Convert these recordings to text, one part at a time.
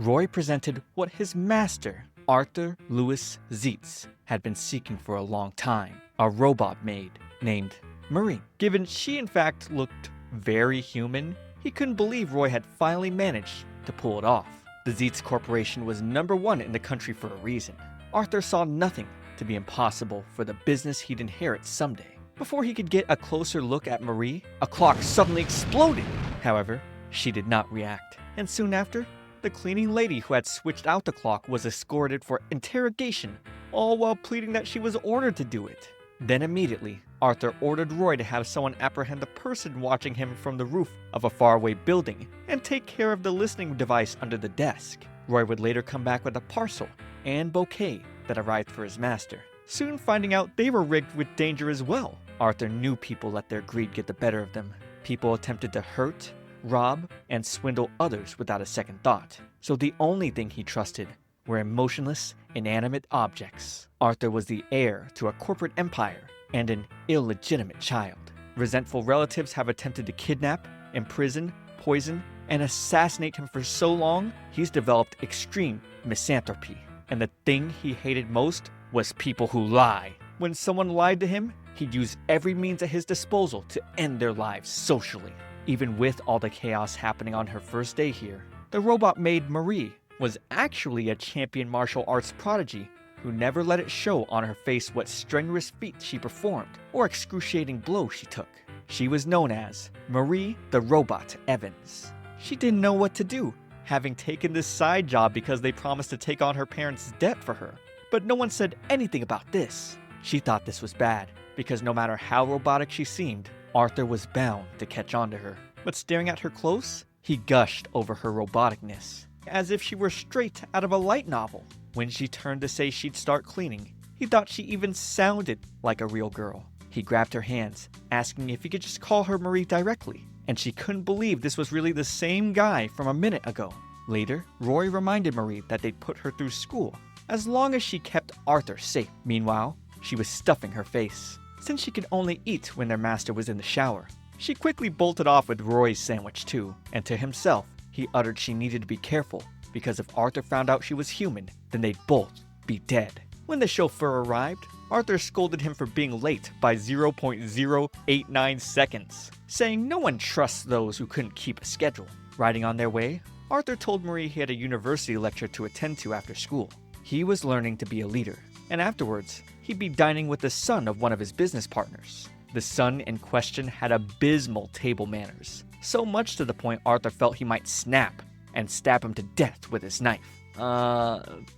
Roy presented what his master, Arthur Louis Zietz, had been seeking for a long time, a robot maid named Marie. Given she in fact looked very human, he couldn't believe Roy had finally managed to pull it off. The Zietz Corporation was #1 in the country for a reason. Arthur saw nothing to be impossible for the business he'd inherit someday. Before he could get a closer look at Marie, a clock suddenly exploded. However, she did not react, and soon after, the cleaning lady who had switched out the clock was escorted for interrogation, all while pleading that she was ordered to do it. Then immediately, Arthur ordered Roy to have someone apprehend the person watching him from the roof of a faraway building and take care of the listening device under the desk. Roy would later come back with a parcel and bouquet that arrived for his master, soon finding out they were rigged with danger as well. Arthur knew people let their greed get the better of them. People attempted to hurt, rob, and swindle others without a second thought. So the only thing he trusted were emotionless, inanimate objects. Arthur was the heir to a corporate empire and an illegitimate child. Resentful relatives have attempted to kidnap, imprison, poison, and assassinate him for so long, he's developed extreme misanthropy. And the thing he hated most was people who lie. When someone lied to him, he'd use every means at his disposal to end their lives socially. Even with all the chaos happening on her first day here, the robot maid Marie was actually a champion martial arts prodigy who never let it show on her face what strenuous feats she performed or excruciating blows she took. She was known as Marie the Robot Evans. She didn't know what to do, having taken this side job because they promised to take on her parents' debt for her. But no one said anything about this. She thought this was bad, because no matter how robotic she seemed, Arthur was bound to catch on to her. But staring at her close, he gushed over her roboticness, as if she were straight out of a light novel. When she turned to say she'd start cleaning, he thought she even sounded like a real girl. He grabbed her hands, asking if he could just call her Marie directly, and she couldn't believe this was really the same guy from a minute ago. Later, Roy reminded Marie that they'd put her through school, as long as she kept Arthur safe. Meanwhile, she was stuffing her face, since she could only eat when their master was in the shower. She quickly bolted off with Roy's sandwich too, and to himself, he uttered she needed to be careful, because if Arthur found out she was human, then they'd both be dead. When the chauffeur arrived, Arthur scolded him for being late by 0.089 seconds, saying no one trusts those who couldn't keep a schedule. Riding on their way, Arthur told Marie he had a university lecture to attend to after school. He was learning to be a leader, and afterwards, he'd be dining with the son of one of his business partners. The son in question had abysmal table manners, so much to the point Arthur felt he might snap and stab him to death with his knife.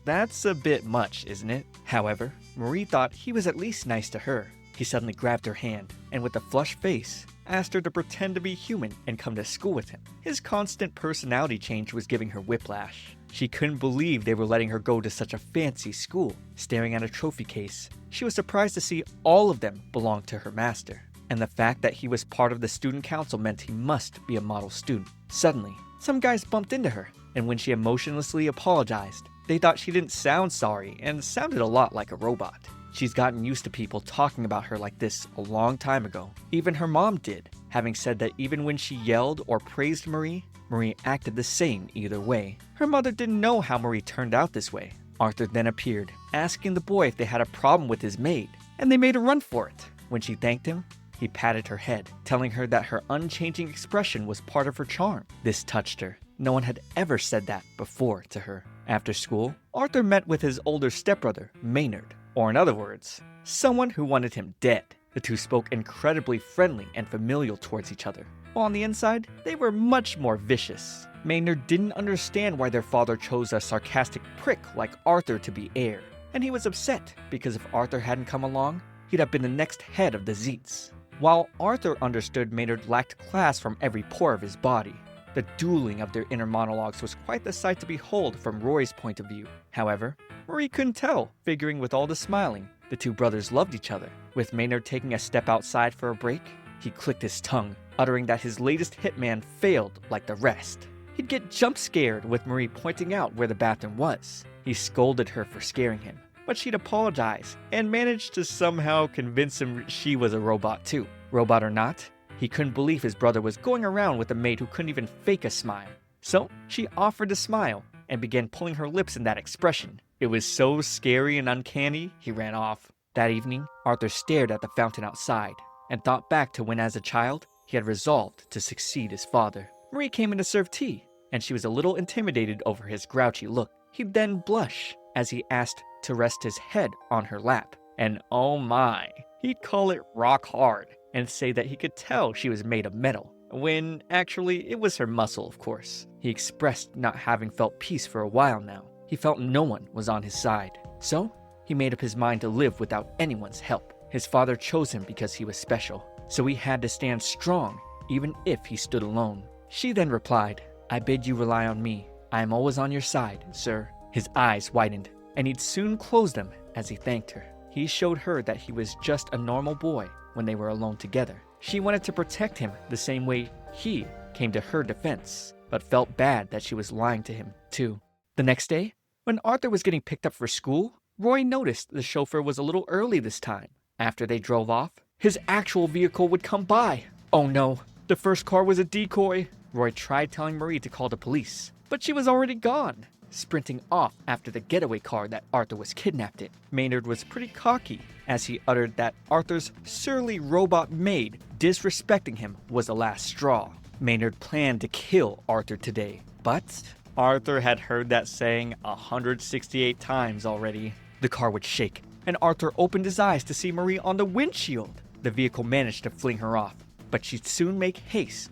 That's a bit much, isn't it? However, Marie thought he was at least nice to her. He suddenly grabbed her hand, and with a flushed face, asked her to pretend to be human and come to school with him. His constant personality change was giving her whiplash. She couldn't believe they were letting her go to such a fancy school. Staring at a trophy case, she was surprised to see all of them belonged to her master. And the fact that he was part of the student council meant he must be a model student. Suddenly, some guys bumped into her, and when she emotionlessly apologized, they thought she didn't sound sorry and sounded a lot like a robot. She's gotten used to people talking about her like this a long time ago. Even her mom did, having said that even when she yelled or praised Marie, Marie acted the same either way. Her mother didn't know how Marie turned out this way. Arthur then appeared, asking the boy if they had a problem with his maid, and they made a run for it. When she thanked him, he patted her head, telling her that her unchanging expression was part of her charm. This touched her. No one had ever said that before to her. After school, Arthur met with his older stepbrother, Maynard, or in other words, someone who wanted him dead. The two spoke incredibly friendly and familial towards each other, while on the inside, they were much more vicious. Maynard didn't understand why their father chose a sarcastic prick like Arthur to be heir, and he was upset because if Arthur hadn't come along, he'd have been the next head of the Zietz. While Arthur understood Maynard lacked class from every pore of his body, the dueling of their inner monologues was quite the sight to behold from Roy's point of view. However, Marie couldn't tell, figuring with all the smiling, the two brothers loved each other. With Maynard taking a step outside for a break, he clicked his tongue, uttering that his latest hitman failed like the rest. He'd get jump scared with Marie pointing out where the bathroom was. He scolded her for scaring him, but she'd apologize and managed to somehow convince him she was a robot too. Robot or not, he couldn't believe his brother was going around with a maid who couldn't even fake a smile. So she offered to smile, and began pulling her lips in that expression. It was so scary and uncanny, he ran off. That evening, Arthur stared at the fountain outside and thought back to when as a child, he had resolved to succeed his father. Marie came in to serve tea, and she was a little intimidated over his grouchy look. He'd then blush as he asked to rest his head on her lap. And oh my, he'd call it rock hard and say that he could tell she was made of metal, when actually it was her muscle, of course. He expressed not having felt peace for a while now. He felt no one was on his side. So, he made up his mind to live without anyone's help. His father chose him because he was special, so he had to stand strong even if he stood alone. She then replied, "I bid you rely on me. I am always on your side, sir." His eyes widened, and he'd soon close them as he thanked her. He showed her that he was just a normal boy when they were alone together. She wanted to protect him the same way he came to her defense, but felt bad that she was lying to him, too. The next day, when Arthur was getting picked up for school, Roy noticed the chauffeur was a little early this time. After they drove off, his actual vehicle would come by. Oh no, the first car was a decoy. Roy tried telling Marie to call the police, but she was already gone, sprinting off after the getaway car that Arthur was kidnapped in. Maynard was pretty cocky as he uttered that Arthur's surly robot maid disrespecting him was the last straw. Maynard planned to kill Arthur today, but Arthur had heard that saying 168 times already. The car would shake, and Arthur opened his eyes to see Marie on the windshield. The vehicle managed to fling her off, but she'd soon make haste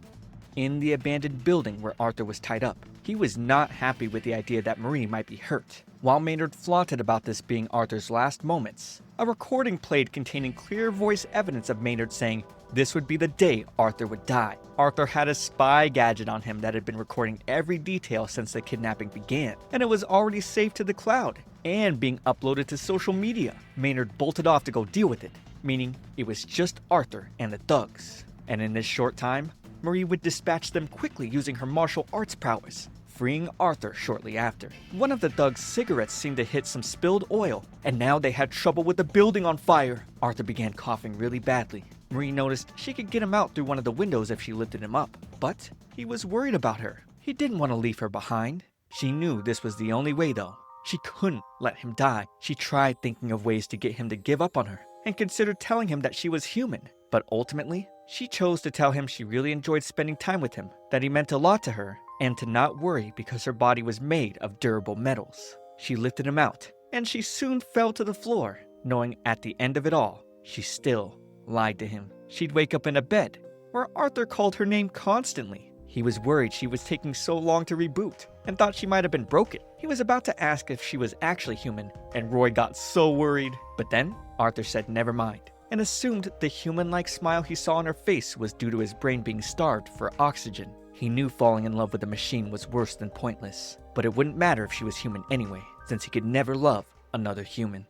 in the abandoned building where Arthur was tied up. He was not happy with the idea that Marie might be hurt. While Maynard flaunted about this being Arthur's last moments, a recording played containing clear voice evidence of Maynard saying this would be the day Arthur would die. Arthur had a spy gadget on him that had been recording every detail since the kidnapping began, and it was already saved to the cloud and being uploaded to social media. Maynard bolted off to go deal with it, meaning it was just Arthur and the thugs. And in this short time, Marie would dispatch them quickly using her martial arts prowess, freeing Arthur shortly after. One of the thugs' cigarettes seemed to hit some spilled oil, and now they had trouble with the building on fire. Arthur began coughing really badly. Marie noticed she could get him out through one of the windows if she lifted him up, but he was worried about her. He didn't want to leave her behind. She knew this was the only way though. She couldn't let him die. She tried thinking of ways to get him to give up on her, and considered telling him that she was human, but ultimately, she chose to tell him she really enjoyed spending time with him, that he meant a lot to her, and to not worry because her body was made of durable metals. She lifted him out, and she soon fell to the floor, knowing at the end of it all, she still lied to him. She'd wake up in a bed where Arthur called her name constantly. He was worried she was taking so long to reboot and thought she might have been broken. He was about to ask if she was actually human, and Roy got so worried. But then Arthur said never mind, and assumed the human-like smile he saw on her face was due to his brain being starved for oxygen. He knew falling in love with a machine was worse than pointless, but it wouldn't matter if she was human anyway, since he could never love another human.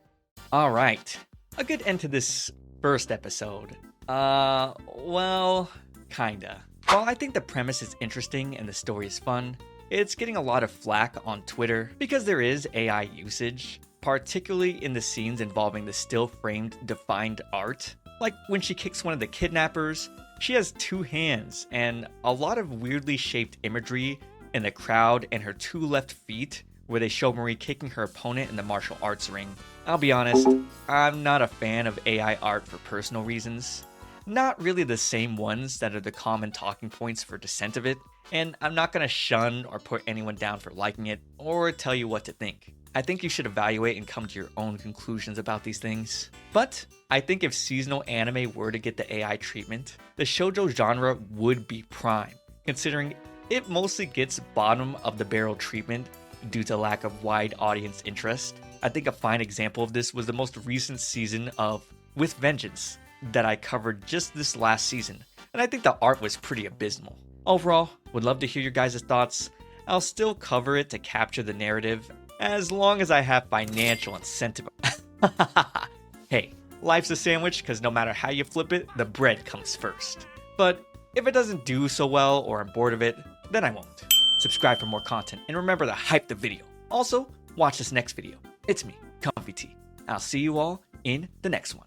Alright, a good end to this first episode. Well, kinda. While I think the premise is interesting and the story is fun, it's getting a lot of flack on Twitter because there is AI usage, particularly in the scenes involving the still-framed defined art. Like when she kicks one of the kidnappers, she has two hands and a lot of weirdly shaped imagery in the crowd and her two left feet where they show Marie kicking her opponent in the martial arts ring. I'll be honest, I'm not a fan of AI art for personal reasons. Not really the same ones that are the common talking points for dissent of it, and I'm not gonna shun or put anyone down for liking it or tell you what to think. I think you should evaluate and come to your own conclusions about these things. But I think if seasonal anime were to get the AI treatment, the shoujo genre would be prime, considering it mostly gets bottom of the barrel treatment due to lack of wide audience interest. I think a fine example of this was the most recent season of With Vengeance that I covered just this last season, and I think the art was pretty abysmal. Overall, would love to hear your guys' thoughts. I'll still cover it to capture the narrative, as long as I have financial incentive. Hey, life's a sandwich because no matter how you flip it, the bread comes first. But if it doesn't do so well or I'm bored of it, then I won't. Subscribe for more content and remember to hype the video. Also, watch this next video. It's me, Comfy T. I'll see you all in the next one.